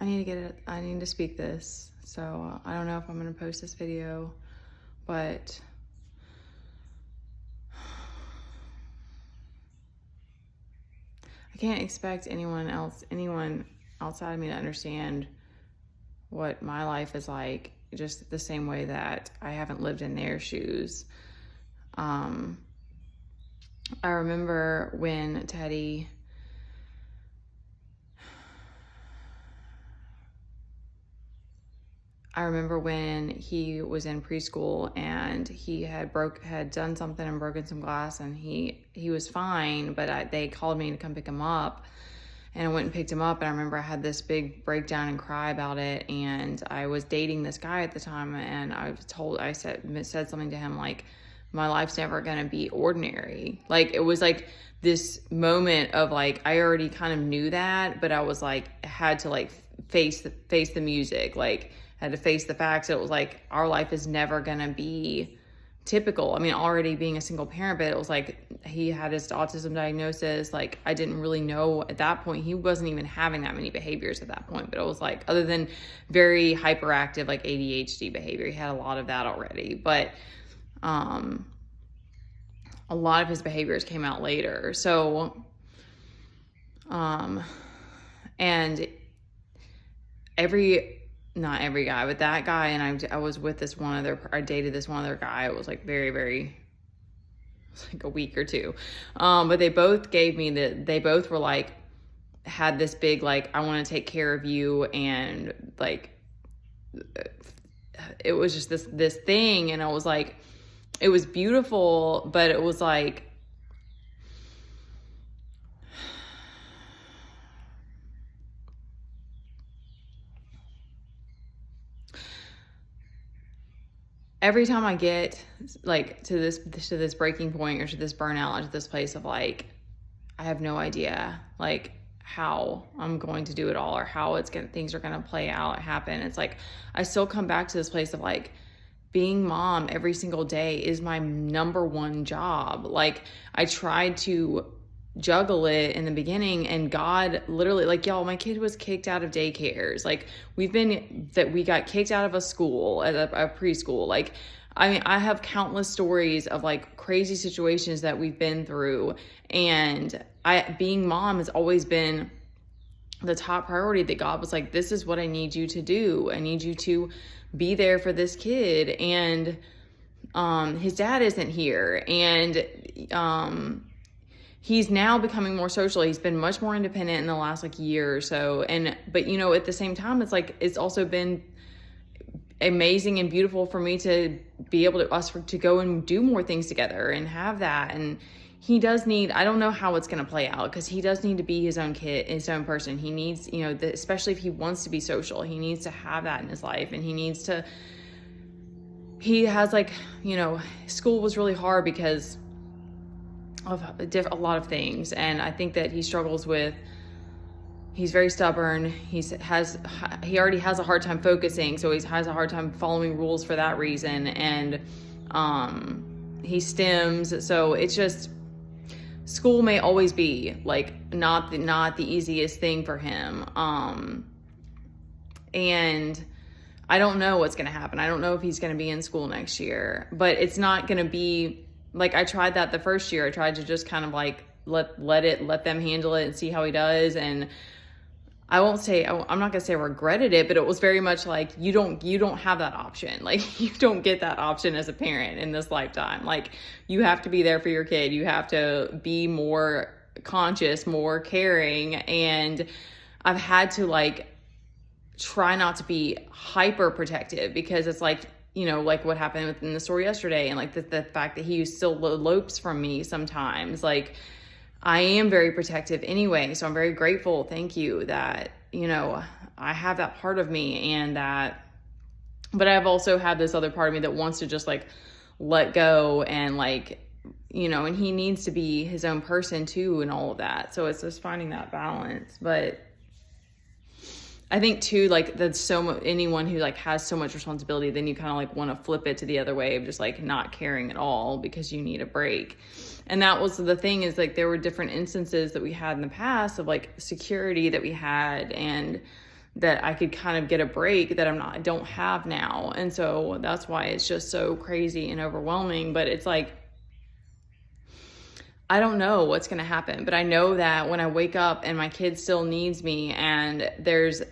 I need to speak this. So I don't know if I'm going to post this video, but I can't expect anyone outside of me to understand what my life is like, just the same way that I haven't lived in their shoes. I remember when Teddy he was in preschool and he had done something and broken some glass, and he was fine, but they called me to come pick him up, and I went and picked him up, and I remember I had this big breakdown and cry about it, and I was dating this guy at the time, and I said something to him like, my life's never gonna be ordinary. Like, it was like this moment of like, I already kind of knew that, but I was like, had to like face the music, like had to face the facts. It was like, our life is never gonna be typical. I mean, already being a single parent, but it was like, he had his autism diagnosis. Like, I didn't really know at that point, he wasn't even having that many behaviors at that point, but it was like, other than very hyperactive, like ADHD behavior, he had a lot of that already, but a lot of his behaviors came out later. So, and not every guy, but that guy, and I was with I dated this one other guy. It was like very, very, like a week or two. But they both they both were like, had this big, like, I want to take care of you. And like, it was just this thing. And I was like, it was beautiful, but it was like, every time I get like to this breaking point, or to this burnout, or to this place of like, I have no idea like how I'm going to do it all, or how things are gonna play out, happen. It's like, I still come back to this place of like, being mom every single day is my number one job. Like, I tried to juggle it in the beginning, and God literally, like, y'all, my kid was kicked out of daycares. Like, we got kicked out of a school, at a preschool. Like, I mean, I have countless stories of like crazy situations that we've been through, and being mom has always been the top priority. That God was like, this is what I need you to do. I need you to be there for this kid. And his dad isn't here, and he's now becoming more social. He's been much more independent in the last like year or so. But you know, at the same time, it's like, it's also been amazing and beautiful for me to be able to go and do more things together and have that. And he does need, I don't know how it's going to play out, because he does need to be his own kid, his own person. He needs, you know, especially if he wants to be social, he needs to have that in his life. And he has like, you know, school was really hard because of a lot of things. And I think that he struggles with, he's very stubborn. He already has a hard time focusing. So he has a hard time following rules for that reason. And he stims. So it's just, school may always be like not the easiest thing for him. And I don't know what's going to happen. I don't know if he's going to be in school next year, but it's not going to be like, I tried that the first year. I tried to just kind of like let them handle it and see how he does. And I'm not going to say I regretted it, but it was very much like, you don't have that option. Like, you don't get that option as a parent in this lifetime. Like, you have to be there for your kid. You have to be more conscious, more caring. And I've had to like try not to be hyper protective, because it's like, you know, like what happened in the story yesterday, and like the fact that he still elopes from me sometimes. Like, I am very protective anyway, so I'm very grateful, thank you, that, you know, I have that part of me, and that, but I've also had this other part of me that wants to just like let go, and like, you know, and he needs to be his own person too, and all of that. So it's just finding that balance. But I think too, like, that's anyone who like has so much responsibility, then you kind of like want to flip it to the other way of just like not caring at all because you need a break. And that was the thing, is like, there were different instances that we had in the past of like security that we had, and that I could kind of get a break that I don't have now. And so that's why it's just so crazy and overwhelming. But it's like, I don't know what's going to happen, but I know that when I wake up and my kid still needs me, and there's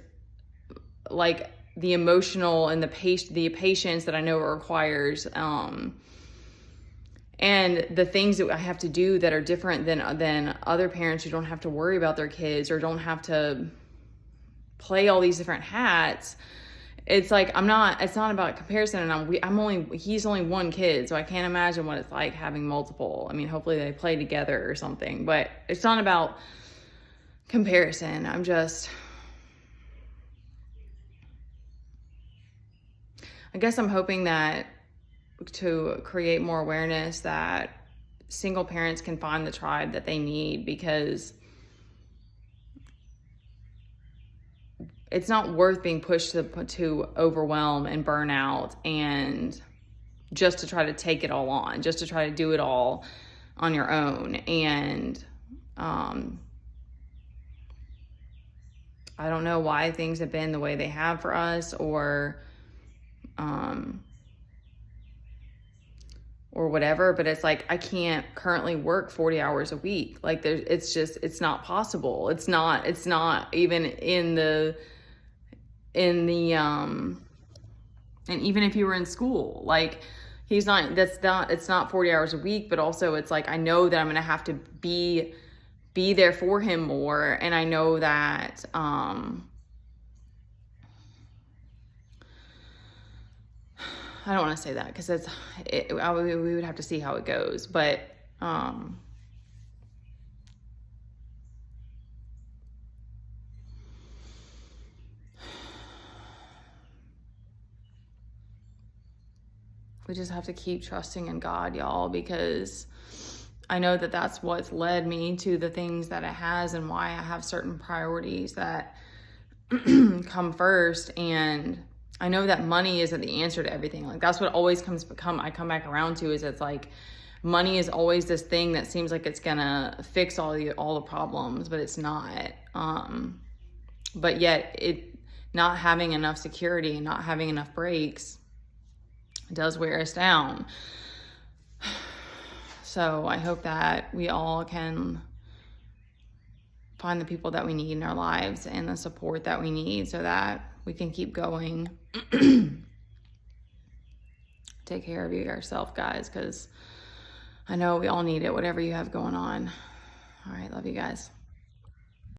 like the emotional and the patience that I know it requires, and the things that I have to do that are different than other parents who don't have to worry about their kids or don't have to play all these different hats. It's like, it's not about comparison, and he's only one kid, so I can't imagine what it's like having multiple. I mean, hopefully they play together or something, but it's not about comparison. I guess I'm hoping that to create more awareness that single parents can find the tribe that they need, because it's not worth being pushed to overwhelm and burn out, and just to try to take it all on, just to try to do it all on your own. And I don't know why things have been the way they have for us, or whatever, but it's like, I can't currently work 40 hours a week. Like, it's not possible. It's not even and even if you were in school, like, it's not 40 hours a week, but also it's like, I know that I'm going to have to be there for him more. And I know that, I don't want to say that, because we would have to see how it goes, but we just have to keep trusting in God, y'all, because I know that that's what's led me to the things that it has, and why I have certain priorities that come first. And I know that money isn't the answer to everything. Like, that's what always I come back around to, is it's like, money is always this thing that seems like it's gonna fix all the problems, but it's not. But yet not having enough security and not having enough breaks does wear us down. So I hope that we all can find the people that we need in our lives and the support that we need, so that we can keep going. Take care of yourself, guys, because I know we all need it, whatever you have going on. All right, love you guys.